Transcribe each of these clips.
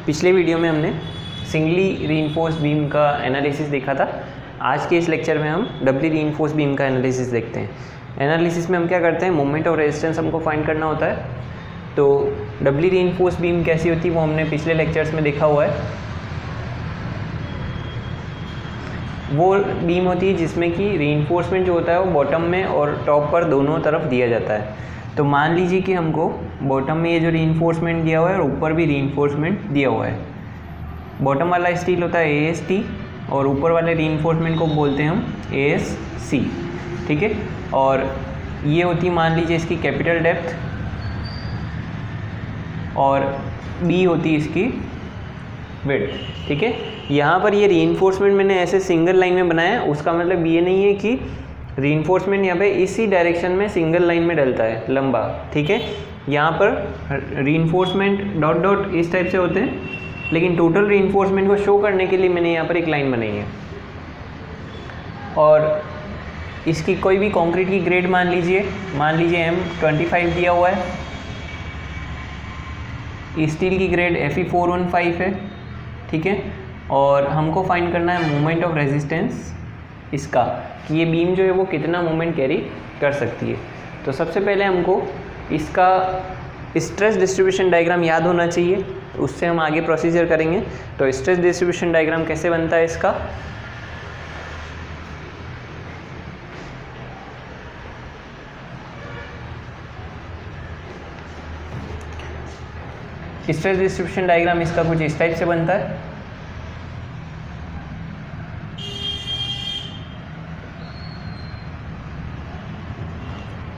पिछले वीडियो में हमने सिंगली रीइंफोर्स्ड बीम का एनालिसिस देखा था। आज के इस लेक्चर में हम डबली रीइंफोर्स्ड बीम का एनालिसिस देखते हैं। एनालिसिस में हम क्या करते हैं, मोमेंट ऑफ रेजिस्टेंस हमको फाइंड करना होता है। तो डबली रीइंफोर्स्ड बीम कैसी होती है वो हमने पिछले लेक्चर्स में देखा हुआ है। वो बीम होती है जिसमें कि रीइंफोर्समेंट जो होता है वो बॉटम में और टॉप पर दोनों तरफ दिया जाता है। तो मान लीजिए कि हमको बॉटम में ये जो रीइंफोर्समेंट दिया हुआ है और ऊपर भी रीइंफोर्समेंट दिया हुआ है। बॉटम वाला स्टील होता है AST और ऊपर वाले रीइंफोर्समेंट को बोलते हैं हम ASC, ठीक है। और ये होती है मान लीजिए इसकी कैपिटल डेप्थ और B होती है इसकी विड्थ, ठीक है। यहाँ पर ये रीइंफोर्समेंट मैंने ऐसे सिंगल लाइन में बनाया है, उसका मतलब ये नहीं है कि रीइंफोर्समेंट यहाँ पे इसी डायरेक्शन में सिंगल लाइन में डलता है लंबा, ठीक है। यहाँ पर रीइंफोर्समेंट डॉट डॉट इस टाइप से होते हैं, लेकिन टोटल रीइंफोर्समेंट को शो करने के लिए मैंने यहाँ पर एक लाइन बनाई है। और इसकी कोई भी कंक्रीट की ग्रेड मान लीजिए M25 दिया हुआ है। स्टील की ग्रेड Fe415 है, ठीक है। और हमको फाइंड करना है मोमेंट ऑफ रेजिस्टेंस इसका, कि ये बीम जो है वो कितना मोमेंट कैरी कर सकती है। तो सबसे पहले हमको इसका स्ट्रेस डिस्ट्रीब्यूशन डायग्राम याद होना चाहिए, उससे हम आगे प्रोसीजर करेंगे। तो स्ट्रेस डिस्ट्रीब्यूशन डायग्राम कैसे बनता है इसका, स्ट्रेस डिस्ट्रीब्यूशन डायग्राम इसका कुछ इस टाइप से बनता है।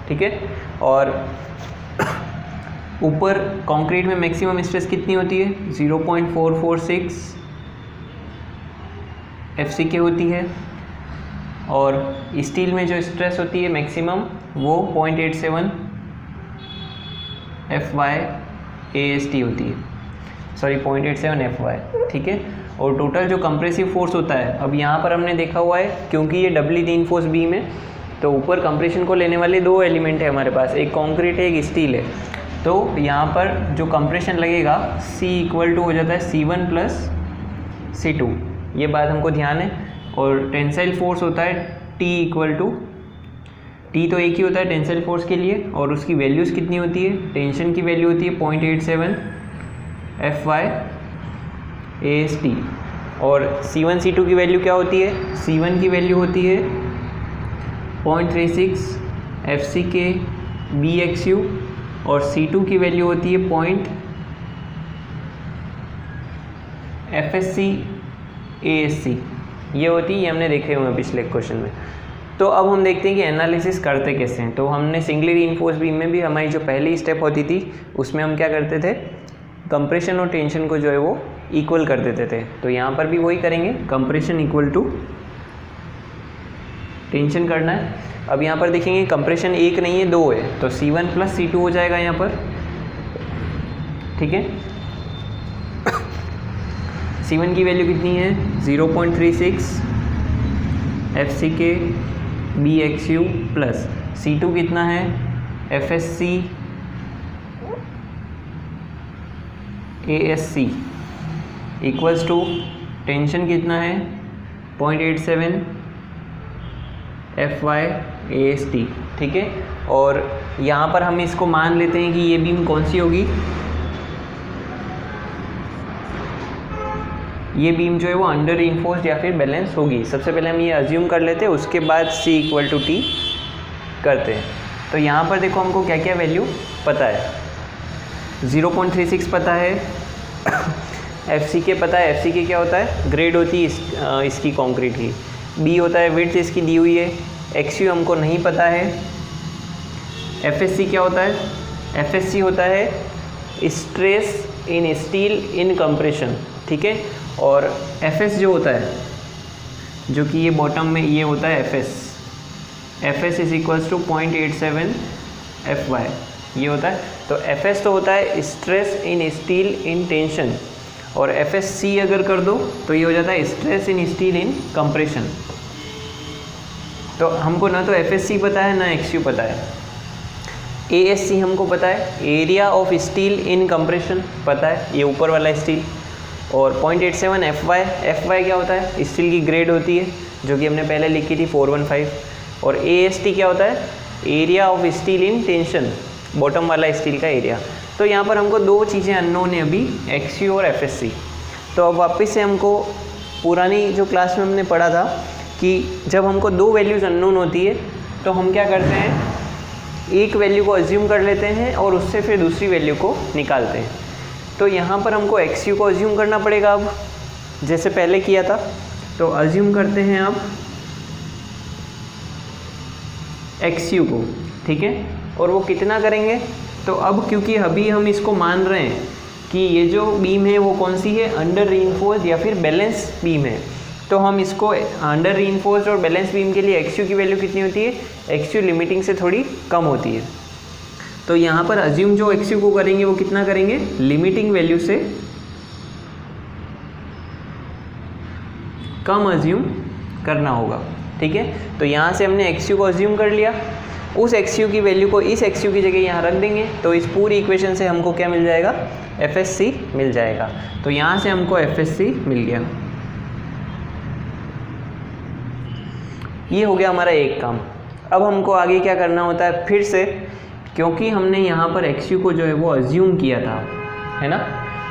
ठीक है। और ऊपर कंक्रीट में मैक्सिमम स्ट्रेस कितनी होती है, 0.446 FCK होती है। और स्टील में जो स्ट्रेस होती है मैक्सिमम वो 0.87 FY/AST होती है, सॉरी 0.87 FY, ठीक है। और टोटल जो कंप्रेसिव फोर्स होता है, अब यहाँ पर हमने देखा हुआ है क्योंकि ये डबली रीइंफोर्स्ड बीम है तो ऊपर कंप्रेशन को लेने वाले दो एलिमेंट है हमारे पास, एक कंक्रीट है एक स्टील है। तो यहाँ पर जो कंप्रेशन लगेगा C इक्वल टू हो जाता है C1 + C2, ये बात हमको ध्यान है। और टेंसाइल फोर्स होता है T इक्वल टू, T तो एक ही होता है टेंसाइल फोर्स के लिए, और उसकी वैल्यूज़ कितनी होती है, टेंशन की वैल्यू होती है 0.87 FY/AST। और C1 C2 की वैल्यू क्या होती है, C1 की वैल्यू होती है 0.36 FCK BXU और C2 की वैल्यू होती है FSC ASC, ये होती है, ये हमने देखे हुए हैं पिछले क्वेश्चन में। तो अब हम देखते हैं कि एनालिसिस करते कैसे हैं। तो हमने सिंगली रीइंफोर्स्ड बीम में भी हमारी जो पहली स्टेप होती थी उसमें हम क्या करते थे, कंप्रेशन और टेंशन को जो है वो इक्वल कर देते थे। तो यहाँ पर भी वही करेंगे, कंप्रेशन इक्वल टू टेंशन करना है। अब यहाँ पर देखेंगे कंप्रेशन एक नहीं है दो है, तो C1 + C2 हो जाएगा यहाँ पर, ठीक है। C1 की वैल्यू कितनी है 0.36 FCK BXU प्लस C2 कितना है FSC ASC equals to tension कितना है 0.87 FY/AST, ठीक है। और यहाँ पर हम इसको मान लेते हैं कि ये बीम कौन सी होगी, ये बीम जो है वो अंडर रीइंफोर्स्ड या फिर बैलेंस होगी। सबसे पहले हम ये अज्यूम कर लेते हैं, उसके बाद C इक्वल टू T करते हैं। तो यहाँ पर देखो हमको क्या क्या वैल्यू पता है, 0.36 पता है, FCK पता है, FCK क्या होता है, ग्रेड होती है इसकी कंक्रीट की, B होता है विड्थ इसकी दी हुई है, XU हमको नहीं पता है, FSC क्या होता है, FSC होता है stress in steel in compression, ठीक है। और FS जो होता है, जो कि ये बॉटम में ये होता है FS is equals to 0.87 FY, ये होता है। तो FS तो होता है stress in steel in tension, और FSC अगर कर दो तो ये हो जाता है stress in steel in compression. तो हमको ना तो FSC पता है ना XU पता है। ASC हमको पता है, area of steel in compression पता है, ये ऊपर वाला स्टील। और 0.87 FY क्या होता है, स्टील की ग्रेड होती है जो कि हमने पहले लिखी थी 415। और AST क्या होता है, area of steel in tension, bottom वाला स्टील का एरिया। तो यहाँ पर हमको दो चीज़ें अननोन है अभी, XU और FSC। तो अब वापस से हमको पुरानी जो क्लास में हमने पढ़ा था कि जब हमको दो वैल्यूज़ अननोन होती है तो हम क्या करते हैं, एक वैल्यू को अज्यूम कर लेते हैं और उससे फिर दूसरी वैल्यू को निकालते हैं। तो यहाँ पर हमको XU को अज्यूम करना पड़ेगा अब, जैसे पहले किया था। तो अज्यूम करते हैं अब XU को, ठीक है। और वो कितना करेंगे, तो अब क्योंकि अभी हम इसको मान रहे हैं कि ये जो बीम है वो कौन सी है, अंडर रीइंफोर्स्ड या फिर बैलेंस बीम है, तो हम इसको अंडर रीइंफोर्स्ड और बैलेंस बीम के लिए XU की वैल्यू कितनी होती है, XU लिमिटिंग से थोड़ी कम होती है। तो यहाँ पर अज्यूम जो XU को करेंगे वो कितना करेंगे, लिमिटिंग वैल्यू से कम अज्यूम करना होगा, ठीक है। तो यहाँ से हमने XU को अज्यूम कर लिया, उस XU की वैल्यू को इस XU की जगह यहाँ रख देंगे, तो इस पूरी इक्वेशन से हमको क्या मिल जाएगा, FSC मिल जाएगा। तो यहाँ से हमको FSC मिल गया। ये हो गया हमारा एक काम। अब हमको आगे क्या करना होता है, फिर से क्योंकि हमने यहाँ पर XU को जो है वो अज्यूम किया था, है ना।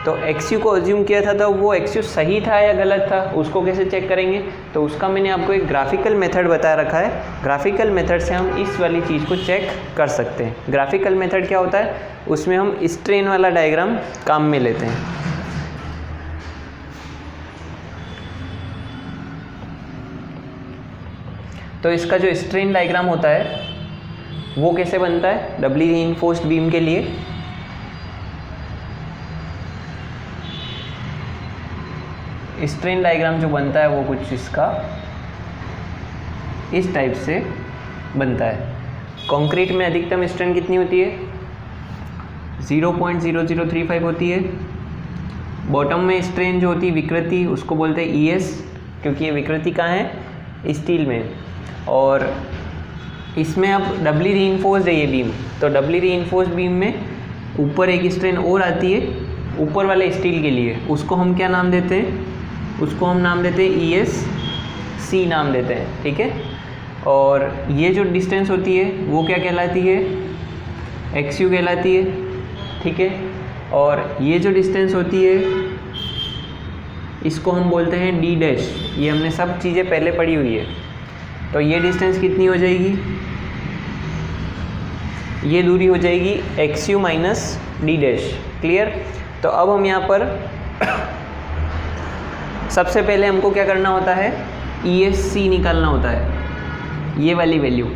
तो XU को अज्यूम किया था, तो वो XU सही था या गलत था, उसको कैसे चेक करेंगे, तो उसका मैंने आपको एक ग्राफिकल मेथड बता रखा है। ग्राफिकल मेथड से हम इस वाली चीज़ को चेक कर सकते हैं। ग्राफिकल मेथड क्या होता है, उसमें हम स्ट्रेन वाला डायग्राम काम में लेते हैं। तो इसका जो स्ट्रेन डायग्राम होता है वो कैसे बनता है, डबली रीइंफोर्स्ड बीम के लिए स्ट्रेन डायग्राम जो बनता है वो कुछ इसका इस टाइप से बनता है। कंक्रीट में अधिकतम स्ट्रेन कितनी होती है, 0.0035 होती है। बॉटम में स्ट्रेन जो होती है विकृति, उसको बोलते हैं ES, क्योंकि ये विकृति कहाँ है, स्टील में। और इसमें अब डबली रीइंफोर्स्ड है ये बीम, तो डबली रीइंफोर्स्ड बीम में ऊपर एक स्ट्रेन और आती है ऊपर वाले स्टील के लिए, उसको हम क्या नाम देते हैं, उसको हम नाम देते हैं ESC नाम देते हैं, ठीक है। और ये जो डिस्टेंस होती है वो क्या कहलाती है, XU कहलाती है, ठीक है। और ये जो डिस्टेंस होती है इसको हम बोलते हैं D'। ये हमने सब चीज़ें पहले पढ़ी हुई है। तो ये डिस्टेंस कितनी हो जाएगी, ये दूरी हो जाएगी XU माइनस D', क्लियर। तो अब हम यहाँ पर सबसे पहले हमको क्या करना होता है, ESC निकालना होता है, ये वाली वैल्यू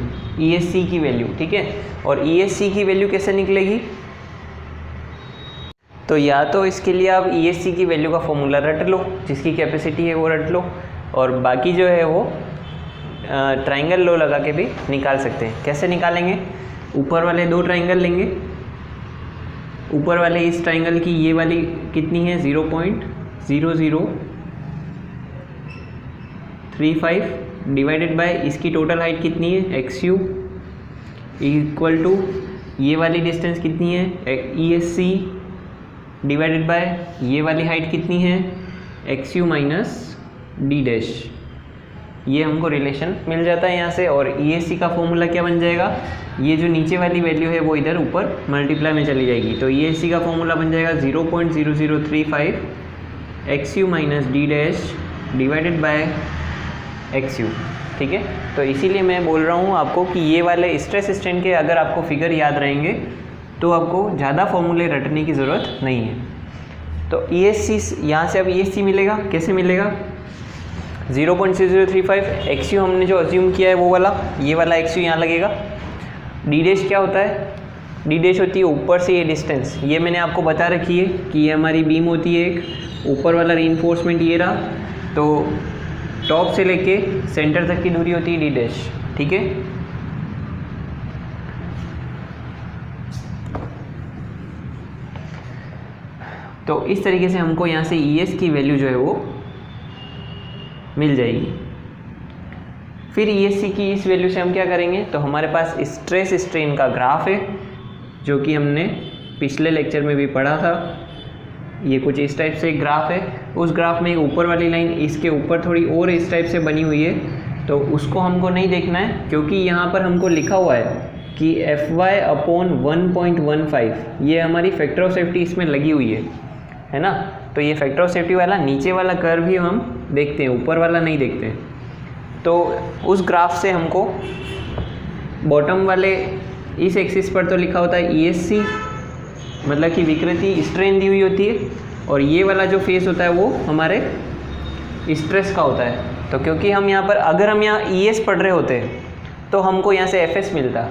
ESC की वैल्यू, ठीक है। और ESC की वैल्यू कैसे निकलेगी, तो या तो इसके लिए आप ESC की वैल्यू का फॉर्मूला रट लो, जिसकी कैपेसिटी है वो रट लो, और बाकी जो है वो ट्राइंगल लो लगा के भी निकाल सकते हैं। कैसे निकालेंगे, ऊपर वाले दो ट्राइंगल लेंगे, ऊपर वाले इस ट्राइंगल की ये वाली कितनी है 0.0035 डिवाइडेड बाय इसकी टोटल हाइट कितनी है XU इक्वल टू ये वाली डिस्टेंस कितनी है ESC डिवाइडेड बाय ये वाली हाइट कितनी है XU माइनस D'। ये हमको रिलेशन मिल जाता है यहाँ से। और ESC का फॉर्मूला क्या बन जाएगा, ये जो नीचे वाली वैल्यू है वो इधर ऊपर मल्टीप्लाई में चली जाएगी। तो ESC का फॉर्मूला बन जाएगा 0.0035 XU minus D' divided by XU, ठीक है। तो इसीलिए मैं बोल रहा हूँ आपको कि ये वाले स्ट्रेस स्ट्रेन के अगर आपको फिगर याद रहेंगे तो आपको ज़्यादा फॉर्मूले रटने की ज़रूरत नहीं है। तो ESC यहाँ से अब ESC मिलेगा, कैसे मिलेगा, 0.0035 XU हमने जो अज्यूम किया है वो वाला, ये वाला XU यहाँ लगेगा। D' क्या होता है, D' होती है ऊपर से ये डिस्टेंस, ये मैंने आपको बता रखी है कि ये हमारी बीम होती है एक, ऊपर वाला रीइंफोर्समेंट ये रहा, तो टॉप से लेके सेंटर तक की दूरी होती है D', ठीक है। तो इस तरीके से हमको यहाँ से ES की वैल्यू जो है वो मिल जाएगी। फिर ESC की इस वैल्यू से हम क्या करेंगे, तो हमारे पास स्ट्रेस स्ट्रेन का ग्राफ है, जो कि हमने पिछले लेक्चर में भी पढ़ा था। ये कुछ इस टाइप से एक ग्राफ है, उस ग्राफ में एक ऊपर वाली लाइन इसके ऊपर थोड़ी और इस टाइप से बनी हुई है, तो उसको हमको नहीं देखना है, क्योंकि यहाँ पर हमको लिखा हुआ है कि Fy/1.15 ये हमारी फैक्टर ऑफ सेफ्टी इसमें लगी हुई है ना। तो ये फैक्टर ऑफ सेफ्टी वाला नीचे वाला कर्व भी हम देखते हैं, ऊपर वाला नहीं देखते। तो उस ग्राफ से हमको बॉटम वाले इस एक्सिस पर तो लिखा होता है ESC, मतलब कि विकृति स्ट्रेन दी हुई होती है, और ये वाला जो फेस होता है वो हमारे स्ट्रेस का होता है। तो क्योंकि हम यहाँ पर अगर हम यहाँ ES पढ़ रहे होते तो हमको यहाँ से FS मिलता,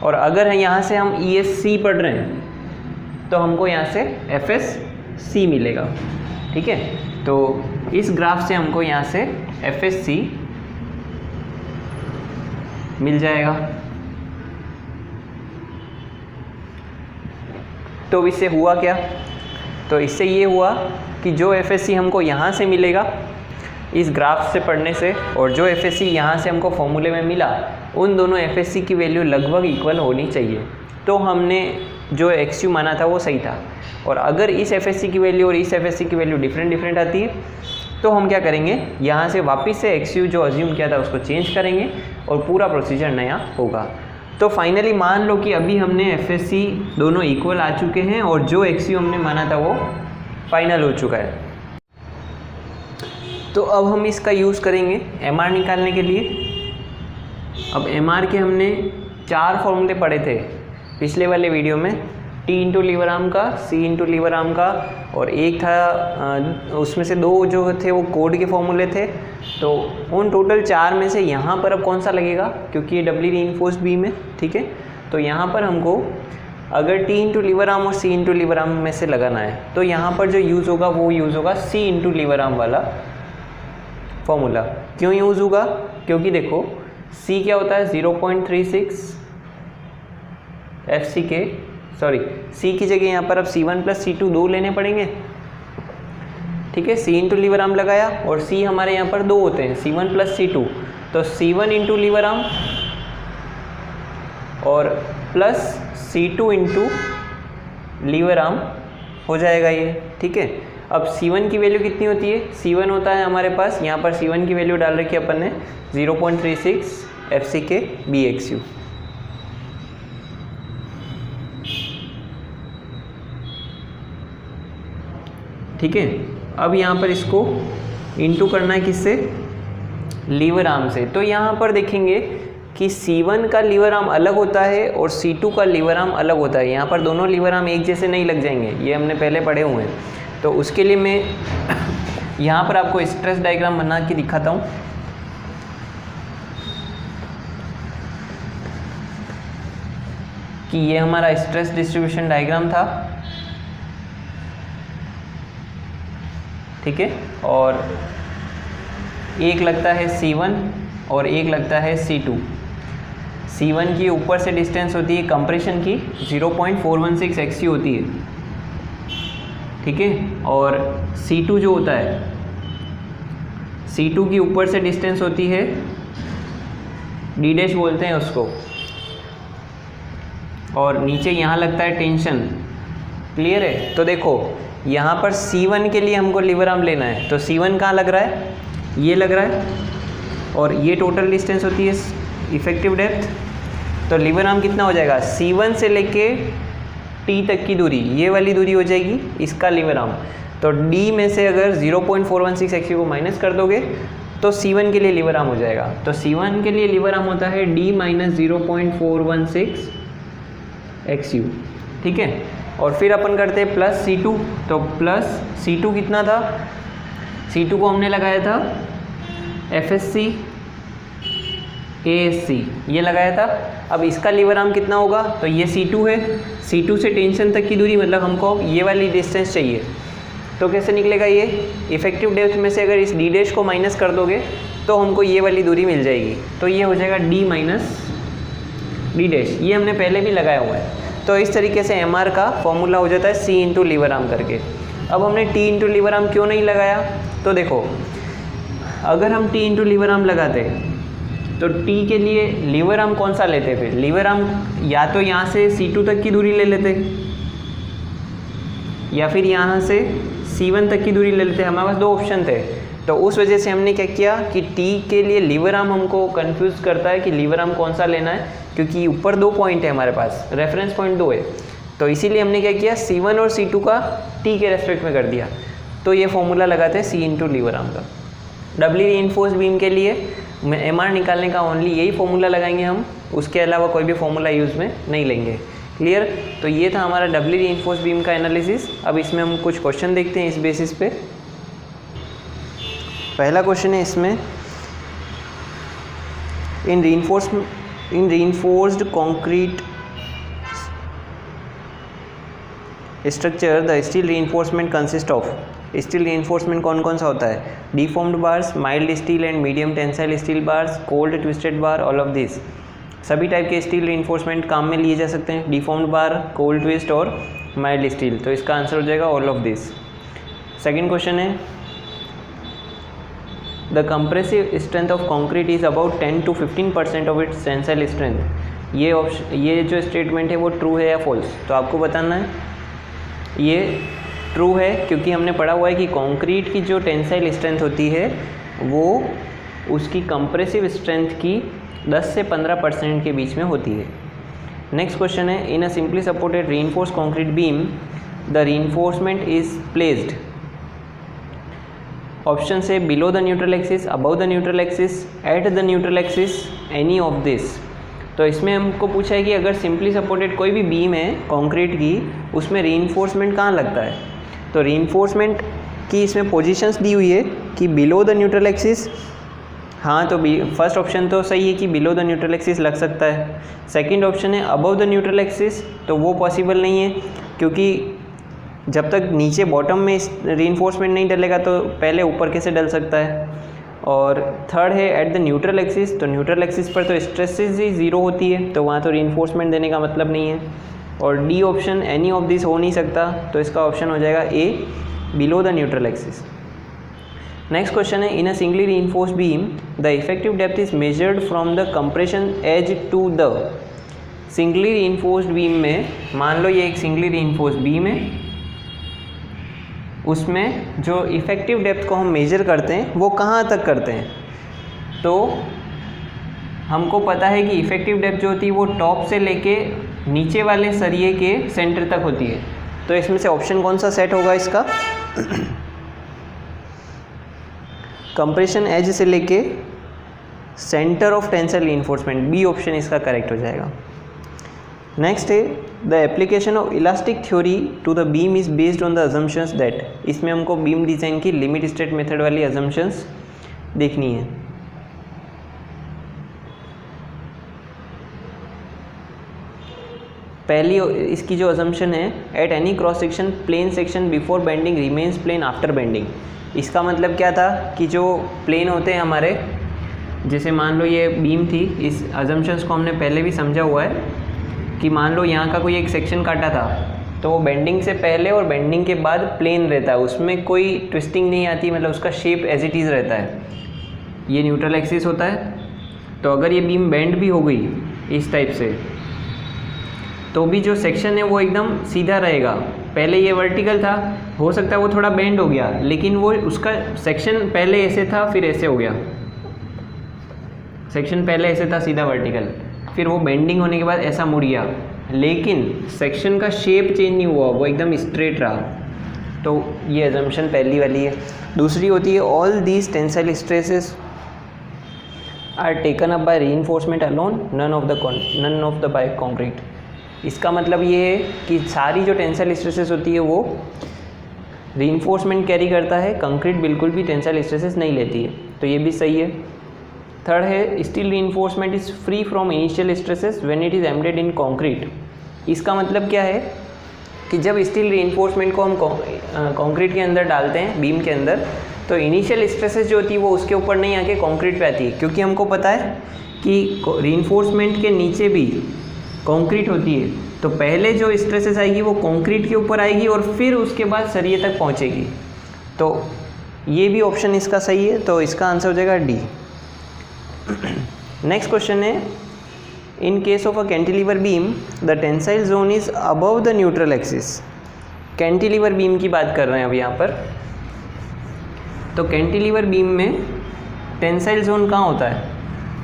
और अगर यहाँ से हम ESC पढ़ रहे हैं तो हमको यहाँ से FSC मिलेगा। ठीक है, तो इस ग्राफ से हमको यहाँ से FSC मिल जाएगा। तो इससे हुआ क्या? तो इससे ये हुआ कि जो FSC हमको यहाँ से मिलेगा इस ग्राफ से पढ़ने से, और जो FSC यहाँ से हमको फॉर्मूले में मिला, उन दोनों FSC की वैल्यू लगभग इक्वल होनी चाहिए। तो हमने जो XU माना था वो सही था। और अगर इस FSC की वैल्यू और इस FSC की वैल्यू डिफरेंट आती है तो हम क्या करेंगे, यहाँ से वापस से XU जो अज्यूम किया था उसको चेंज करेंगे और पूरा प्रोसीजर नया होगा। तो फाइनली मान लो कि अभी हमने FSC दोनों इक्वल आ चुके हैं और जो XU हमने माना था वो फाइनल हो चुका है। तो अब हम इसका यूज़ करेंगे MR निकालने के लिए। अब MR के हमने 4 फॉर्मूले पढ़े थे पिछले वाले वीडियो में, T इंटू लीवर आर्म का, C इंटू लीवर आर्म का, और एक था उसमें से 2 जो थे वो कोड के फॉर्मूले थे। तो उन टोटल 4 में से यहाँ पर अब कौन सा लगेगा, क्योंकि ये डबली रीइंफोर्स्ड बीम है। ठीक है, तो यहाँ पर हमको अगर T इंटू लीवर आर्म और C इंटू लीवर आर्म में से लगाना है तो यहाँ पर जो यूज़ होगा वो यूज़ होगा C इंटू लीवर आर्म वाला फॉर्मूला। क्यों यूज़ होगा? क्योंकि देखो C क्या होता है 0.36 FCK, सॉरी C की जगह यहाँ पर अब C1 + C2 2 लेने पड़ेंगे। ठीक है, C इंटू लीवर आर्म लगाया और C हमारे यहाँ पर 2 होते हैं, C1 + C2, तो C1 इंटू लीवर आर्म और plus C2 into lever arm हो जाएगा ये। ठीक है, अब C1 की वैल्यू कितनी होती है? C1 होता है हमारे पास, यहाँ पर C1 की वैल्यू डाल रखी है अपन ने 0.36 FCK BXU। ठीक है, अब यहाँ पर इसको इंटू करना है किससे? लीवर आर्म से। तो यहाँ पर देखेंगे कि C1 का लीवर आर्म अलग होता है और C2 का लीवर आर्म अलग होता है। यहाँ पर दोनों लीवर आर्म एक जैसे नहीं लग जाएंगे, ये हमने पहले पढ़े हुए हैं। तो उसके लिए मैं यहाँ पर आपको स्ट्रेस डायग्राम बना के दिखाता हूँ। कि ये हमारा स्ट्रेस डिस्ट्रीब्यूशन डायग्राम था। ठीक है, और एक लगता है C1 और एक लगता है C2। C1 की ऊपर से डिस्टेंस होती है कंप्रेशन की 0.416 XU होती है। ठीक है, और C2 जो होता है, C2 की ऊपर से डिस्टेंस होती है D' बोलते हैं उसको, और नीचे यहाँ लगता है टेंशन। क्लियर है? तो देखो यहाँ पर C1 के लिए हमको लीवर आर्म लेना है, तो C1 कहाँ लग रहा है? ये लग रहा है, और ये टोटल डिस्टेंस होती है इफेक्टिव डेप्थ। तो लीवर आर्म कितना हो जाएगा? C1 से लेके T तक की दूरी, ये वाली दूरी हो जाएगी इसका लीवर आर्म। तो D में से अगर 0.416 XU को माइनस कर दोगे तो C1 के लिए लीवर आर्म हो जाएगा। तो C1 के लिए लीवर आर्म होता है D - 0.416 XU। ठीक है, और फिर अपन करते हैं प्लस C2। तो प्लस C2 कितना था? C2 को हमने लगाया था FSC ASC, ये लगाया था। अब इसका लीवर आर्म कितना होगा? तो ये C2 है, C2 से टेंशन तक की दूरी, मतलब हमको ये वाली डिस्टेंस चाहिए। तो कैसे निकलेगा ये? इफेक्टिव डेप्थ में से अगर इस D' को माइनस कर दोगे तो हमको ये वाली दूरी मिल जाएगी। तो ये हो जाएगा D - D', ये हमने पहले भी लगाया हुआ है। तो इस तरीके से MR का फॉर्मूला हो जाता है C इंटू लीवर आर्म करके। अब हमने T इंटू लीवर आर्म क्यों नहीं लगाया? तो देखो अगर हम T इंटू लीवर आर्म लगाते तो टी के लिए लीवर आर्म कौन सा लेते फिर? लीवर आर्म या तो यहाँ से C2 तक की दूरी ले लेते या फिर यहाँ से C1 तक की दूरी ले लेते। हमारे पास दो ऑप्शन थे, तो उस वजह से हमने क्या किया कि टी के लिए लीवर आर्म हमको कंफ्यूज करता है कि लीवर आर्म कौन सा लेना है, क्योंकि ऊपर दो पॉइंट है हमारे पास, रेफरेंस पॉइंट दो है, तो इसीलिए हमने क्या किया C1 और C2 का टी के रेस्पेक्ट में कर दिया। तो ये फॉर्मूला लगाते हैं C इंटू लीवर आर्म का। डबली रीइंफोर्स्ड बीम के लिए MR निकालने का ओनली यही फॉर्मूला लगाएंगे हम, उसके अलावा कोई भी फॉर्मूला यूज़ में नहीं लेंगे। क्लियर? तो ये था हमारा डबली रीइंफोर्स्ड बीम का एनालिसिस। अब इसमें हम कुछ क्वेश्चन देखते हैं इस बेसिस पे। पहला क्वेश्चन है इसमें, in reinforced concrete structure the steel reinforcement consist of. Steel reinforcement कौन कौन सा होता है? Deformed bars, mild steel and medium tensile steel bars, cold twisted bar, all of this. सभी टाइप के स्टील रीइंफोर्समेंट काम में लिए जा सकते हैं, डीफॉर्म्ड बार, कोल्ड ट्विस्ट और माइल्ड स्टील। तो इसका आंसर हो जाएगा all of this. Second question है, the compressive strength of concrete is about 10 to 15% of its tensile strength. ये जो स्टेटमेंट है वो ट्रू है या फॉल्स? तो आपको बताना है ये ट्रू है, क्योंकि हमने पढ़ा हुआ है कि कंक्रीट की जो टेंसाइल स्ट्रेंथ होती है वो उसकी कंप्रेसिव स्ट्रेंथ की 10 से 15% के बीच में होती है। नेक्स्ट क्वेश्चन है, in a simply supported reinforced concrete beam the reinforcement is placed. Option से below the neutral axis, above the neutral axis, at the neutral axis, any of this. तो इसमें हमको पूछा है कि अगर सिंपली सपोर्टेड कोई भी बीम है कंक्रीट की, उसमें रीइंफोर्समेंट कहाँ लगता है? तो रीइंफोर्समेंट की इसमें पोजीशंस दी हुई है कि बिलो द न्यूट्रल एक्सिस, हाँ तो फर्स्ट ऑप्शन तो सही है कि बिलो द न्यूट्रल एक्सिस लग सकता है। सेकंड ऑप्शन है अबव द न्यूट्रल एक्सिस, तो वो पॉसिबल नहीं है, क्योंकि जब तक नीचे बॉटम में रीइंफोर्समेंट नहीं डलेगा तो पहले ऊपर कैसे डल सकता है। और थर्ड है एट द न्यूट्रल एक्सिस, तो न्यूट्रल एक्सिस पर तो स्ट्रेसेस ही ज़ीरो होती है, तो वहाँ तो रीइंफोर्समेंट देने का मतलब नहीं है। और D option any of this हो नहीं सकता, तो इसका ऑप्शन हो जाएगा A, below the neutral axis. Next question है, in a singly reinforced beam the effective depth is measured from the compression edge to the. Singly reinforced beam में मान लो ये एक सिंगली रीइंफोर्स्ड बीम है, उसमें जो इफ़ेक्टिव डेप्थ को हम मेजर करते हैं वो कहाँ तक करते हैं? तो हमको पता है कि इफ़ेक्टिव डेप्थ जो होती है वो टॉप से लेके नीचे वाले सरिये के सेंटर तक होती है। तो इसमें से ऑप्शन कौन सा सेट होगा इसका? कंप्रेशन एज से लेके centre of tensile reinforcement, B option इसका करेक्ट हो जाएगा। नेक्स्ट है, the application of elastic theory to the beam is based on the assumptions that. इसमें हमको बीम डिज़ाइन की लिमिट स्टेट मेथड वाली अजम्पशंस देखनी है। पहली इसकी जो अजम्पशन है, at any cross section plane section before bending remains plane after bending. इसका मतलब क्या था कि जो प्लेन होते हैं हमारे, जैसे मान लो ये बीम थी, इस अजम्पशंस को हमने पहले भी समझा हुआ है कि मान लो यहाँ का कोई एक सेक्शन काटा था, तो वो बेंडिंग से पहले और बेंडिंग के बाद प्लेन रहता है, उसमें कोई ट्विस्टिंग नहीं आती, मतलब उसका शेप एज इट इज़ रहता है। ये न्यूट्रल एक्सिस होता है, तो अगर ये बीम बेंड भी हो गई इस टाइप से, तो भी जो सेक्शन है वो एकदम सीधा रहेगा। पहले ये वर्टिकल था, हो सकता है वो थोड़ा बेंड हो गया, लेकिन वो उसका सेक्शन पहले ऐसे था फिर ऐसे हो गया, सेक्शन पहले ऐसे था सीधा वर्टिकल, फिर वो बेंडिंग होने के बाद ऐसा मुड़ गया, लेकिन सेक्शन का शेप चेंज नहीं हुआ, वो एकदम स्ट्रेट रहा। तो ये अजम्पशन पहली वाली है। दूसरी होती है, all these tensile stresses are taken up by reinforcement alone, none of the by concrete. इसका मतलब ये है कि सारी जो टेंसाइल स्ट्रेसेस होती है वो रीइंफोर्समेंट कैरी करता है, कंक्रीट बिल्कुल भी टेंसाइल स्ट्रेसेस नहीं लेती है, तो ये भी सही है। थर्ड है, steel reinforcement is free from initial stresses when it is embedded in concrete. इसका मतलब क्या है कि जब स्टील रीइंफोर्समेंट को हम कंक्रीट के अंदर डालते हैं, बीम के अंदर, तो इनिशियल स्ट्रेसेस जो होती है वो उसके ऊपर नहीं आके कंक्रीट पे आती है, क्योंकि हमको पता है कि रीइंफोर्समेंट के नीचे भी कंक्रीट होती है, तो पहले जो स्ट्रेसेस आएगी वो कंक्रीट के ऊपर आएगी और फिर उसके बाद सरिये तक पहुंचेगी। तो ये भी ऑप्शन इसका सही है, तो इसका आंसर हो जाएगा डी। नेक्स्ट क्वेश्चन है, in case of a cantilever beam the tensile zone is above the neutral axis. Cantilever beam की बात कर रहे हैं अब यहाँ पर। तो कैंटिलीवर बीम में टेंसाइल जोन कहाँ होता है?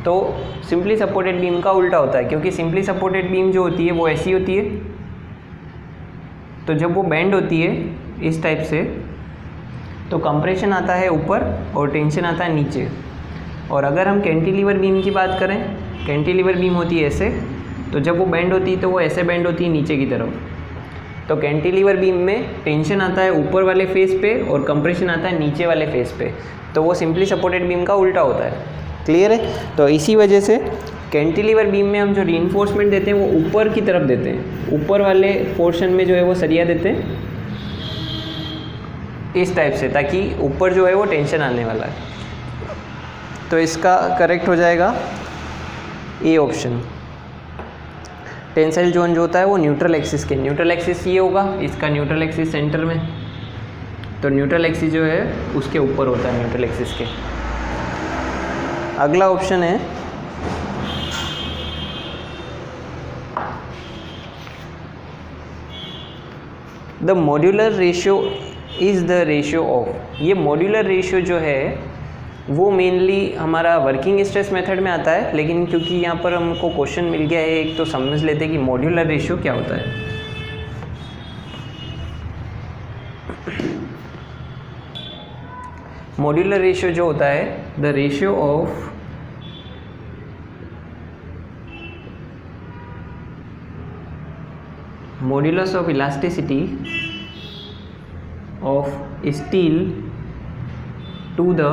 तो सिंपली सपोर्टेड बीम का उल्टा होता है, क्योंकि सिंपली सपोर्टेड बीम जो होती है वो ऐसी होती है। तो जब वो बेंड होती है इस टाइप से तो कंप्रेशन आता है ऊपर और टेंशन आता है नीचे। और अगर हम कैंटिलीवर बीम की बात करें, कैंटिलीवर बीम होती है ऐसे, तो जब वो बेंड होती है तो वो ऐसे बेंड होती है नीचे की तरफ। तो कैंटिलीवर बीम में टेंशन आता है ऊपर वाले फेस पे और कंप्रेशन आता है नीचे वाले फेस पे। तो वो सिंपली सपोर्टेड बीम का उल्टा होता है। क्लियर है? तो इसी वजह से कैंटिलीवर बीम में हम जो रीइंफोर्समेंट देते हैं वो ऊपर की तरफ देते हैं, ऊपर वाले पोर्शन में जो है वो सरिया देते हैं इस टाइप से, ताकि ऊपर जो है वो टेंशन आने वाला है। तो इसका करेक्ट हो जाएगा ए ऑप्शन। टेंसाइल जोन जो होता है वो न्यूट्रल एक्सिस के, न्यूट्रल एक्सिस ये होगा, इसका न्यूट्रल एक्सिस सेंटर में, तो न्यूट्रल एक्सिस जो है उसके ऊपर होता है, न्यूट्रल एक्सिस के। अगला ऑप्शन है the modular ratio is the ratio of. ये मॉड्यूलर रेशियो जो है वो मेनली हमारा वर्किंग स्ट्रेस मेथड में आता है, लेकिन क्योंकि यहाँ पर हमको क्वेश्चन मिल गया है एक, तो समझ लेते हैं कि मॉड्यूलर रेशियो क्या होता है। मॉड्यूलर रेशियो जो होता है the ratio of modulus of elasticity of steel to the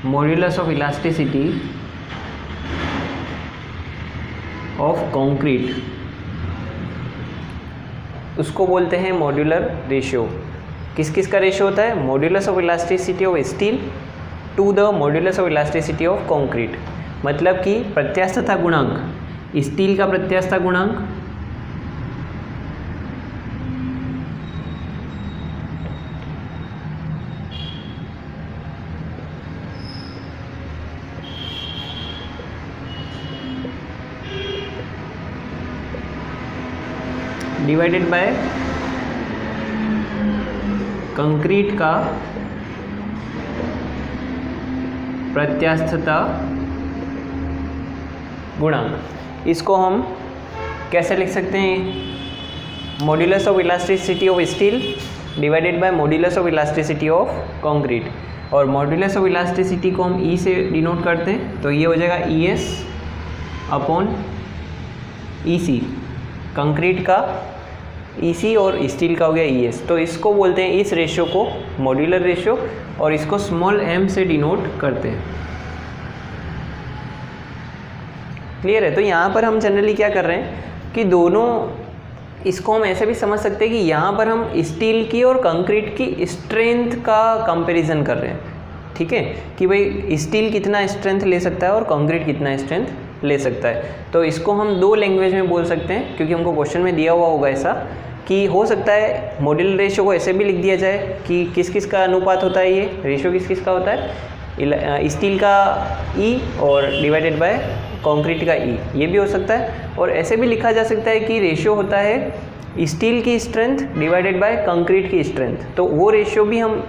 modulus of elasticity of concrete, उसको बोलते हैं मॉड्यूलर रेशियो। किस किस का रेशियो होता है? Modulus of elasticity of steel to the modulus of elasticity of concrete. मतलब कि प्रत्यास्थता गुणांक, स्टील का प्रत्यास्थता गुणांक डिवाइडेड बाय कंक्रीट का प्रत्यास्थता गुणांक। इसको हम कैसे लिख सकते हैं? Modulus of elasticity of steel divided by modulus of elasticity of concrete. और मॉड्यूलस ऑफ इलास्टिसिटी को हम ई से डिनोट करते हैं, तो ये हो जाएगा ई एस अपॉन ई सी। कंक्रीट का ई सी और स्टील का हो गया ई एस। तो इसको बोलते हैं, इस रेशियो को मॉड्यूलर रेशियो, और इसको स्मॉल एम से डिनोट करते हैं। क्लियर है? तो यहाँ पर हम जनरली क्या कर रहे हैं कि दोनों, इसको हम ऐसे भी समझ सकते हैं कि यहाँ पर हम स्टील की और कंक्रीट की स्ट्रेंथ का कंपैरिजन कर रहे हैं। ठीक है, कि भाई स्टील कितना स्ट्रेंथ ले सकता है और कंक्रीट कितना स्ट्रेंथ ले सकता है। तो इसको हम दो लैंग्वेज में बोल सकते हैं, क्योंकि हमको क्वेश्चन में दिया हुआ होगा ऐसा कि हो सकता है मॉड्यूलर रेशियो को ऐसे भी लिख दिया जाए कि किस किस का अनुपात होता है, ये रेशियो किस किस का होता है, स्टील का ई और डिवाइडेड बाय कंक्रीट का ई, ये भी हो सकता है। और ऐसे भी लिखा जा सकता है कि रेशियो होता है स्टील की स्ट्रेंथ डिवाइडेड बाय कंक्रीट की स्ट्रेंथ। तो वो रेशियो भी हम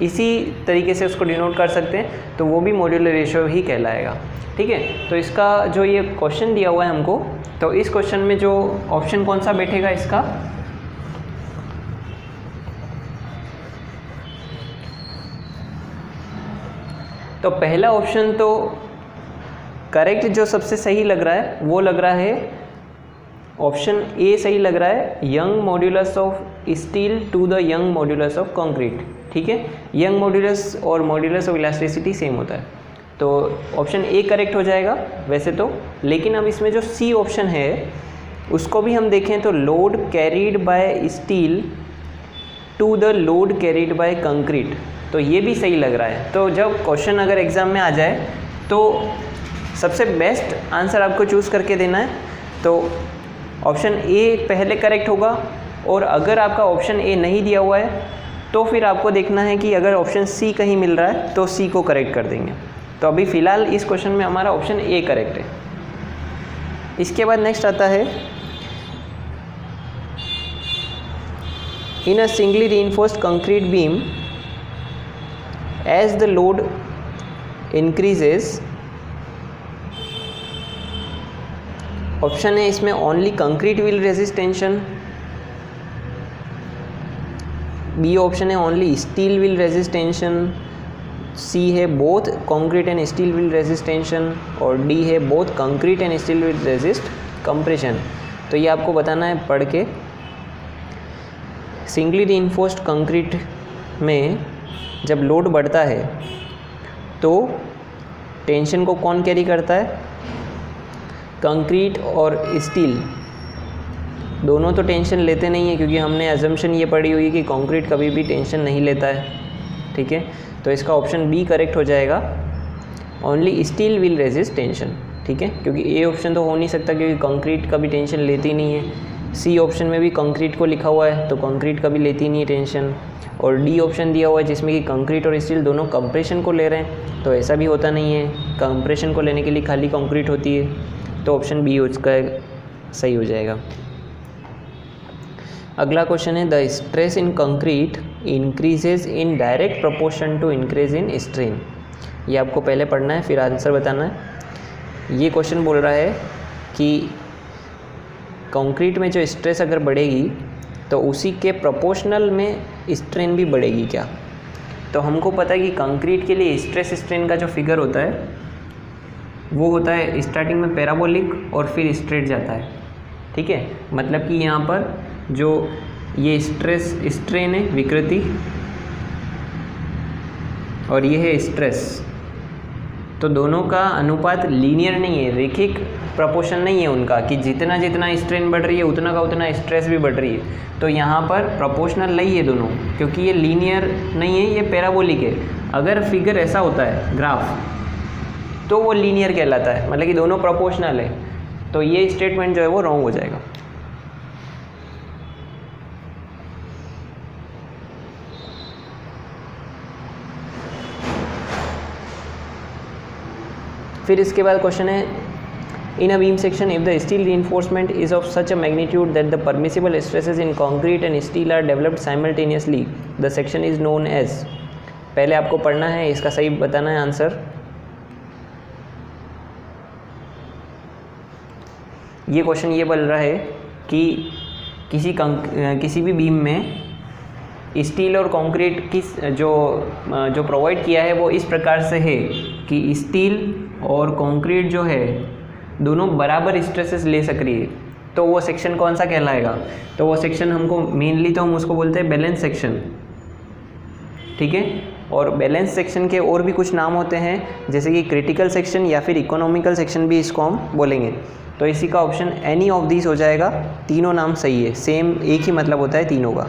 इसी तरीके से उसको डिनोट कर सकते हैं, तो वो भी मॉड्यूलर रेशियो ही कहलाएगा। ठीक है, तो इसका जो ये क्वेश्चन दिया हुआ है हमको, तो इस क्वेश्चन में जो ऑप्शन कौन सा बैठेगा इसका? तो पहला ऑप्शन तो करेक्ट जो सबसे सही लग रहा है वो लग रहा है ऑप्शन ए सही लग रहा है, Young modulus of steel to the Young modulus of concrete. ठीक है, यंग मॉड्यूलस और मॉड्यूलस ऑफ इलास्टिसिटी सेम होता है, तो ऑप्शन ए करेक्ट हो जाएगा वैसे तो। लेकिन अब इसमें जो सी ऑप्शन है उसको भी हम देखें तो load carried by steel to the load carried by concrete, तो ये भी सही लग रहा है। तो जब क्वेश्चन अगर एग्ज़ाम में आ जाए तो सबसे बेस्ट आंसर आपको चूज़ करके देना है, तो ऑप्शन ए पहले करेक्ट होगा। और अगर आपका ऑप्शन ए नहीं दिया हुआ है तो फिर आपको देखना है कि अगर ऑप्शन सी कहीं मिल रहा है तो सी को करेक्ट कर देंगे। तो अभी फ़िलहाल इस क्वेश्चन में हमारा ऑप्शन ए करेक्ट है। इसके बाद नेक्स्ट आता है, in a singly reinforced concrete beam as the load increases, option है इसमें only concrete will resist tension, B option है only steel will resist tension, C है both concrete and steel will resist tension, और D है both concrete and steel will resist compression. तो ये आपको बताना है पढ़ के। सिंगली रीइंफोर्स्ड कंक्रीट में जब लोड बढ़ता है तो टेंशन को कौन कैरी करता है? कंक्रीट और स्टील दोनों तो टेंशन लेते नहीं है, क्योंकि हमने अजम्पशन ये पढ़ी हुई है कि कंक्रीट कभी भी टेंशन नहीं लेता है। ठीक है, तो इसका ऑप्शन बी करेक्ट हो जाएगा, only steel will resist tension. ठीक है, क्योंकि ए ऑप्शन तो हो नहीं सकता क्योंकि कंक्रीट कभी टेंशन लेती नहीं है। सी ऑप्शन में भी कंक्रीट को लिखा हुआ है तो कंक्रीट कभी लेती नहीं है टेंशन, और डी ऑप्शन दिया हुआ है जिसमें कि कंक्रीट और स्टील दोनों कंप्रेशन को ले रहे हैं, तो ऐसा भी होता नहीं है, कंप्रेशन को लेने के लिए खाली कंक्रीट होती है। तो ऑप्शन बी उसका सही हो जाएगा। अगला क्वेश्चन है, the stress in concrete increases in direct proportion to increase in strain. ये आपको पहले पढ़ना है फिर आंसर बताना है। ये क्वेश्चन बोल रहा है कि कंक्रीट में जो स्ट्रेस अगर बढ़ेगी तो उसी के प्रोपोर्शनल में स्ट्रेन भी बढ़ेगी क्या? तो हमको पता है कि कंक्रीट के लिए स्ट्रेस स्ट्रेन का जो फिगर होता है वो होता है स्टार्टिंग में पैराबोलिक और फिर स्ट्रेट जाता है। ठीक है, मतलब कि यहाँ पर जो ये स्ट्रेस स्ट्रेन है विकृति और ये है स्ट्रेस, तो दोनों का अनुपात लीनियर नहीं है, रेखिक प्रोपोर्शन नहीं है उनका कि जितना जितना स्ट्रेन बढ़ रही है उतना का उतना स्ट्रेस भी बढ़ रही है। तो यहाँ पर प्रोपोर्शनल नहीं है दोनों, क्योंकि ये लीनियर नहीं है, ये पैराबोलिक है। अगर फिगर ऐसा होता है ग्राफ तो वो लीनियर कहलाता है, मतलब कि दोनों प्रोपोर्शनल है। तो ये स्टेटमेंट जो है वो रॉन्ग हो जाएगा। फिर इसके बाद क्वेश्चन है, in a beam section if the steel reinforcement is of such a magnitude that the permissible stresses in concrete and steel are developed simultaneously, the section is known as। पहले आपको पढ़ना है, इसका सही बताना है आंसर। ये क्वेश्चन ये बोल रहा है कि किसी भी बीम में स्टील और कंक्रीट की जो प्रोवाइड किया है वो इस प्रकार से है कि स्टील और कंक्रीट जो है दोनों बराबर स्ट्रेसेस ले सक रही है। तो वो सेक्शन कौन सा कहलाएगा? तो वो सेक्शन हमको मेनली तो हम उसको बोलते हैं बैलेंस सेक्शन। ठीक है, और बैलेंस सेक्शन के और भी कुछ नाम होते हैं, जैसे कि क्रिटिकल सेक्शन या फिर इकोनॉमिकल सेक्शन भी इसको हम बोलेंगे। तो इसी का ऑप्शन एनी ऑफ दिस हो जाएगा। तीनों नाम सही है, सेम एक ही मतलब होता है तीनों का।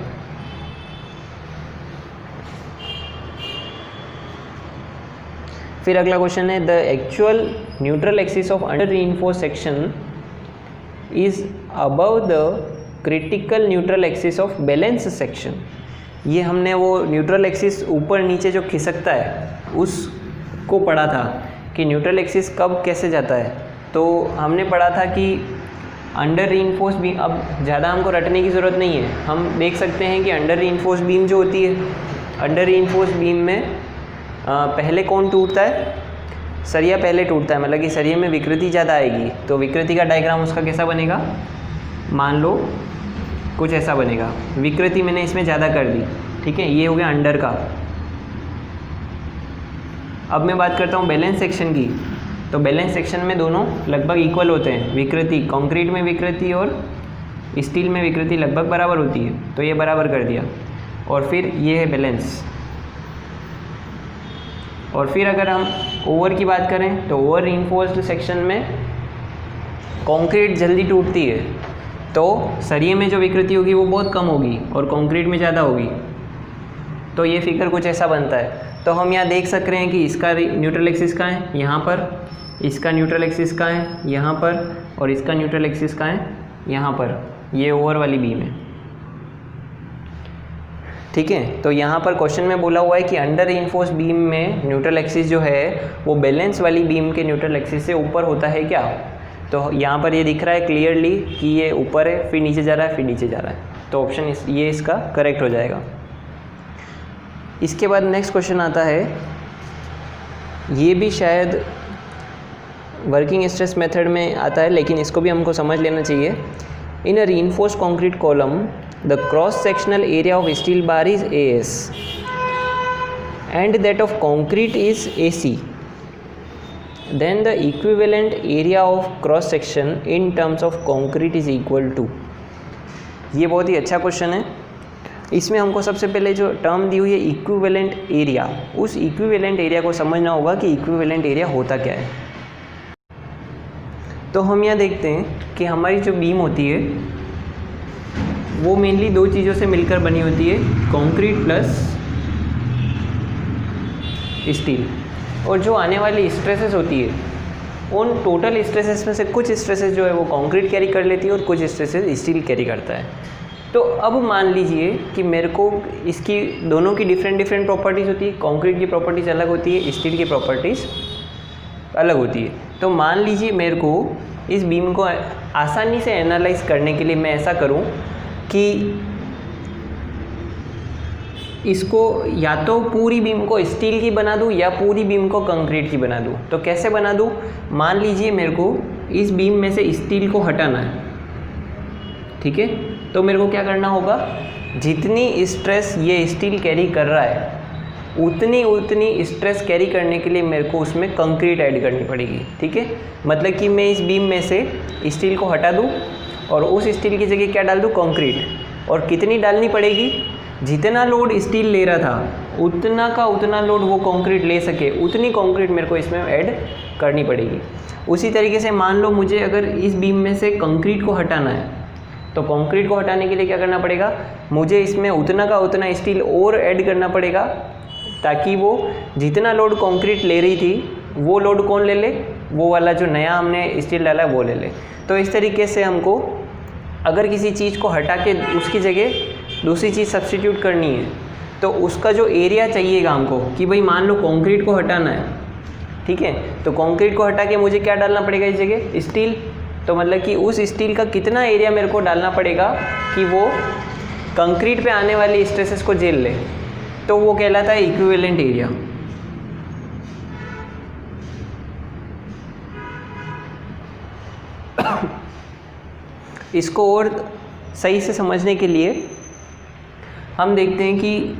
फिर अगला क्वेश्चन है, the actual neutral axis of under reinforced section is above the critical neutral axis of balance section. ये हमने वो न्यूट्रल एक्सिस ऊपर नीचे जो खिसकता है उसको पढ़ा था कि न्यूट्रल एक्सिस कब कैसे जाता है। तो हमने पढ़ा था कि अंडर रीइंफोर्स्ड बीम, अब ज़्यादा हमको रटने की ज़रूरत नहीं है, हम देख सकते हैं कि अंडर रीइंफोर्स्ड बीम जो होती है, अंडर रीइंफोर्स्ड बीम में पहले कौन टूटता है? सरिया पहले टूटता है, मतलब कि सरिये में विकृति ज़्यादा आएगी। तो विकृति का डायग्राम उसका कैसा बनेगा? मान लो कुछ ऐसा बनेगा, विकृति मैंने इसमें ज़्यादा कर दी। ठीक है, ये हो गया अंडर का। अब मैं बात करता हूँ बैलेंस सेक्शन की। तो बैलेंस सेक्शन में दोनों लगभग इक्वल होते हैं, विकृति कंक्रीट में विकृति और स्टील में विकृति लगभग बराबर होती है। तो ये बराबर कर दिया, और फिर ये है बैलेंस। और फिर अगर हम ओवर की बात करें तो ओवर रीइंफोर्स्ड सेक्शन में कंक्रीट जल्दी टूटती है, तो सरिये में जो विकृति होगी वो बहुत कम होगी और कंक्रीट में ज़्यादा होगी। तो ये फिगर कुछ ऐसा बनता है। तो हम यहाँ देख सक रहे हैं कि इसका न्यूट्रल एक्सिस कहाँ है? यहाँ पर। इसका न्यूट्रल एक्सिस कहाँ है? यहाँ पर। और इसका न्यूट्रल एक्सिस कहाँ है? यहाँ पर। ये ओवर वाली बीम है। ठीक है। तो यहाँ पर क्वेश्चन में बोला हुआ है कि अंडर रीइंफोर्स्ड बीम में न्यूट्रल एक्सिस जो है वो बैलेंस वाली बीम के न्यूट्रल एक्सिस से ऊपर होता है क्या। तो यहाँ पर ये दिख रहा है क्लियरली कि ये ऊपर है, फिर नीचे जा रहा है, फिर नीचे जा रहा है, तो ऑप्शन ये इसका करेक्ट हो जाएगा। इसके बाद नेक्स्ट क्वेश्चन आता है, ये भी शायद वर्किंग स्ट्रेस मेथड में आता है, लेकिन इसको भी हमको समझ लेना चाहिए। In a reinforced concrete column the cross sectional area of steel bar is AS and that of concrete is AC, then the equivalent area of cross section in terms of concrete is equal to. ये बहुत ही अच्छा question है। इसमें हमको सबसे पहले जो term दी हुई है इक्विवेलेंट एरिया, उस इक्विवेलेंट एरिया को समझना होगा कि इक्विवेलेंट एरिया होता क्या है। तो हम यहाँ देखते हैं कि हमारी जो बीम होती है वो मेनली दो चीज़ों से मिलकर बनी होती है, कंक्रीट प्लस स्टील। और जो आने वाली स्ट्रेसेस होती है उन टोटल स्ट्रेसेस में से कुछ स्ट्रेसेस जो है वो कंक्रीट कैरी कर लेती है और कुछ स्ट्रेसेस स्टील कैरी करता है। तो अब मान लीजिए कि मेरे को इसकी दोनों की डिफरेंट प्रॉपर्टीज़ होती है, कंक्रीट की प्रॉपर्टीज़ अलग होती है, स्टील की प्रॉपर्टीज़ अलग होती है। तो मान लीजिए मेरे को इस बीम को आसानी से एनालाइज करने के लिए मैं ऐसा करूं कि इसको या तो पूरी बीम को स्टील की बना दूं या पूरी बीम को कंक्रीट की बना दूं। तो कैसे बना दूं, मान लीजिए मेरे को इस बीम में से स्टील को हटाना है, ठीक है। तो मेरे को क्या करना होगा, जितनी स्ट्रेस ये स्टील कैरी कर रहा है उतनी स्ट्रेस कैरी करने के लिए मेरे को उसमें कंक्रीट ऐड करनी पड़ेगी, ठीक है। मतलब कि मैं इस बीम में से स्टील को हटा दूं और उस स्टील की जगह क्या डाल दूं, कंक्रीट। और कितनी डालनी पड़ेगी, जितना लोड स्टील ले रहा था उतना का उतना लोड वो कंक्रीट ले सके, उतनी कंक्रीट मेरे को इसमें ऐड करनी पड़ेगी। उसी तरीके से मान लो मुझे अगर इस बीम में से कंक्रीट को हटाना है, तो कंक्रीट को हटाने के लिए क्या करना पड़ेगा, मुझे इसमें उतना का उतना स्टील और ऐड करना पड़ेगा, ताकि वो जितना लोड कंक्रीट ले रही थी वो लोड कौन ले ले, वो वाला जो नया हमने स्टील डाला है वो ले ले। तो इस तरीके से हमको अगर किसी चीज़ को हटा के उसकी जगह दूसरी चीज़ सब्स्टिट्यूट करनी है तो उसका जो एरिया चाहिएगा हमको, कि भाई मान लो कंक्रीट को हटाना है, ठीक है। तो कंक्रीट को हटा के मुझे क्या डालना पड़ेगा इस जगह, स्टील। तो मतलब कि उस स्टील का कितना एरिया मेरे को डालना पड़ेगा कि वो कंक्रीट पे आने वाली स्ट्रेसेस को झेल ले, तो वो कहलाता है इक्विवेलेंट एरिया। इसको और सही से समझने के लिए हम देखते हैं कि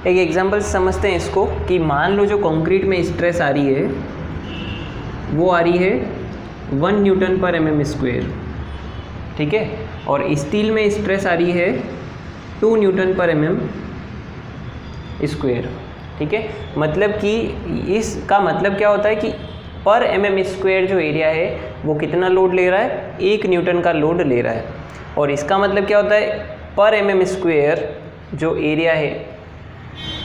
एक एग्जांपल समझते हैं इसको, कि मान लो जो कंक्रीट में स्ट्रेस आ रही है वो आ रही है 1 न्यूटन पर mm², ठीक है। और स्टील में स्ट्रेस आ रही है 2 न्यूटन पर mm², ठीक है। मतलब कि इसका मतलब क्या होता है कि पर mm² जो एरिया है वो कितना लोड ले रहा है, 1 न्यूटन का लोड ले रहा है। और इसका मतलब क्या होता है, पर mm² जो एरिया है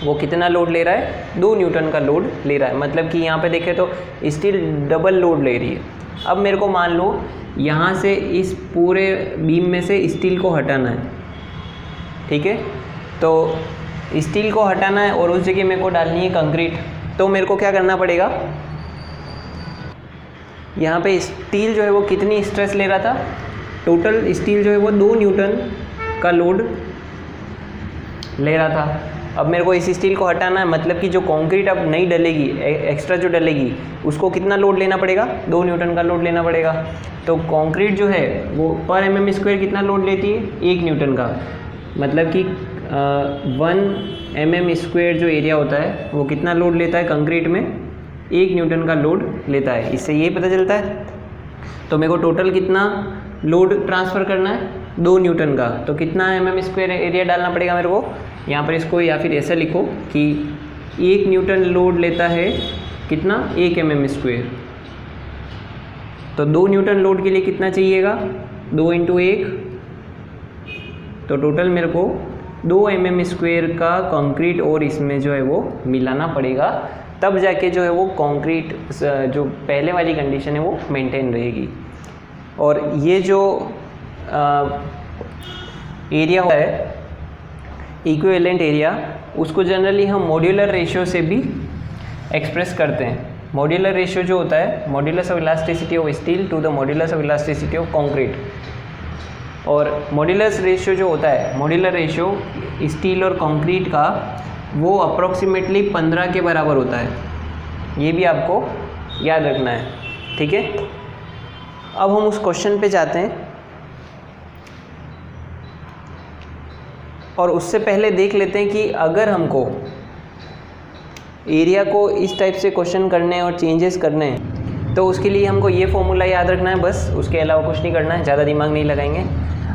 वो कितना लोड ले रहा है, 2 न्यूटन का लोड ले रहा है। मतलब कि यहाँ पे देखें तो स्टील डबल लोड ले रही है। अब मेरे को मान लो यहाँ से इस पूरे बीम में से स्टील को हटाना है, ठीक है। तो स्टील को हटाना है और उस जगह मेरे को डालनी है कंक्रीट। तो मेरे को क्या करना पड़ेगा, यहाँ पे स्टील जो है वो कितनी स्ट्रेस ले रहा था, टोटल स्टील जो है वो 2 न्यूटन का लोड ले रहा था। अब मेरे को इस स्टील को हटाना है, मतलब कि जो कंक्रीट अब नहीं डलेगी, एक्स्ट्रा जो डलेगी उसको कितना लोड लेना पड़ेगा, 2 न्यूटन का लोड लेना पड़ेगा। तो कंक्रीट जो है वो पर mm² कितना लोड लेती है, 1 न्यूटन का। मतलब कि 1 mm² जो एरिया होता है वो कितना लोड लेता है कंक्रीट में, 1 न्यूटन का लोड लेता है। इससे ये पता चलता है। तो मेरे को टोटल कितना लोड ट्रांसफ़र करना है, 2 न्यूटन का। तो कितना mm² एरिया डालना पड़ेगा मेरे को, यहाँ पर इसको या फिर ऐसा लिखो कि 1 न्यूटन लोड लेता है कितना, 1 mm²। तो 2 न्यूटन लोड के लिए कितना चाहिएगा, 2 × 1, तो टोटल मेरे को 2 mm² का कंक्रीट और इसमें जो है वो मिलाना पड़ेगा, तब जाके जो है वो कंक्रीट जो पहले वाली कंडीशन है वो मेंटेन रहेगी। और ये जो एरिया है इक्विवेलेंट एरिया, उसको जनरली हम मॉड्यूलर रेशियो से भी एक्सप्रेस करते हैं। मॉड्यूलर रेशियो जो होता है modulus of elasticity of steel to the modulus of elasticity of concrete, और मॉड्यूलस रेशियो जो होता है मॉड्यूलर रेशियो स्टील और कंक्रीट का वो अप्रॉक्सीमेटली 15 के बराबर होता है। ये भी आपको याद रखना है, ठीक है। अब हम उस क्वेश्चन पे जाते हैं, और उससे पहले देख लेते हैं कि अगर हमको एरिया को इस टाइप से क्वेश्चन करने और चेंजेस करने हैं तो उसके लिए हमको ये फॉर्मूला याद रखना है बस, उसके अलावा कुछ नहीं करना है, ज़्यादा दिमाग नहीं लगाएंगे।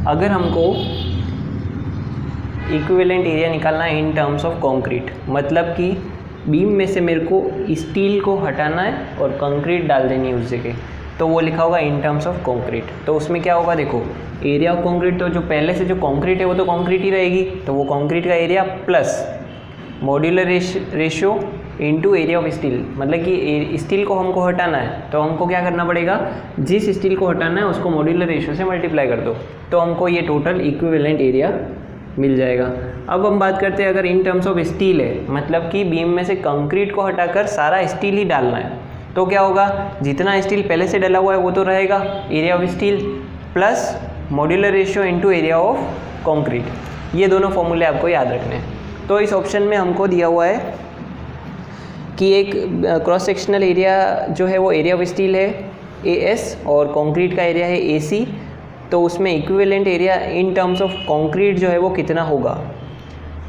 अगर हमको इक्विवेलेंट एरिया निकालना है इन टर्म्स ऑफ कंक्रीट, मतलब कि बीम में से मेरे को स्टील को हटाना है और कंक्रीट डाल देनी है उस जगह, तो वो लिखा होगा इन टर्म्स ऑफ कंक्रीट। तो उसमें क्या होगा, देखो एरिया ऑफ कंक्रीट, तो जो पहले से जो कंक्रीट है वो तो कंक्रीट ही रहेगी, तो वो कंक्रीट का area plus modular ratio into area of steel, मतलब कि स्टील को हमको हटाना है तो हमको क्या करना पड़ेगा, जिस स्टील को हटाना है उसको मॉड्यूलर रेशियो से मल्टीप्लाई कर दो, तो हमको ये टोटल इक्विवेलेंट एरिया मिल जाएगा। अब हम बात करते हैं अगर इन टर्म्स ऑफ स्टील है, मतलब कि बीम में से कंक्रीट को हटाकर सारा स्टील ही डालना है, तो क्या होगा, जितना स्टील पहले से डला हुआ है वो तो रहेगा area of steel plus modular ratio into area of concrete. ये दोनों फॉर्मूले आपको याद रखने हैं। तो इस ऑप्शन में हमको दिया हुआ है कि एक क्रॉस सेक्शनल एरिया जो है वो एरिया ऑफ स्टील है AS और कंक्रीट का एरिया है AC, तो उसमें equivalent area in terms of concrete जो है वो कितना होगा,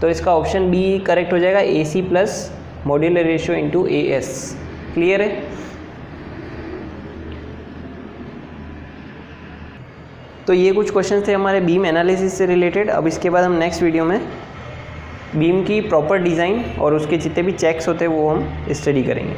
तो इसका ऑप्शन बी करेक्ट हो जाएगा, AC plus modular ratio into AS। Clear है। तो ये कुछ क्वेश्चन थे हमारे बीम एनालिसिस से रिलेटेड। अब इसके बाद हम नेक्स्ट वीडियो में बीम की प्रॉपर डिज़ाइन और उसके जितने भी चेक्स होते हैं वो हम स्टडी करेंगे।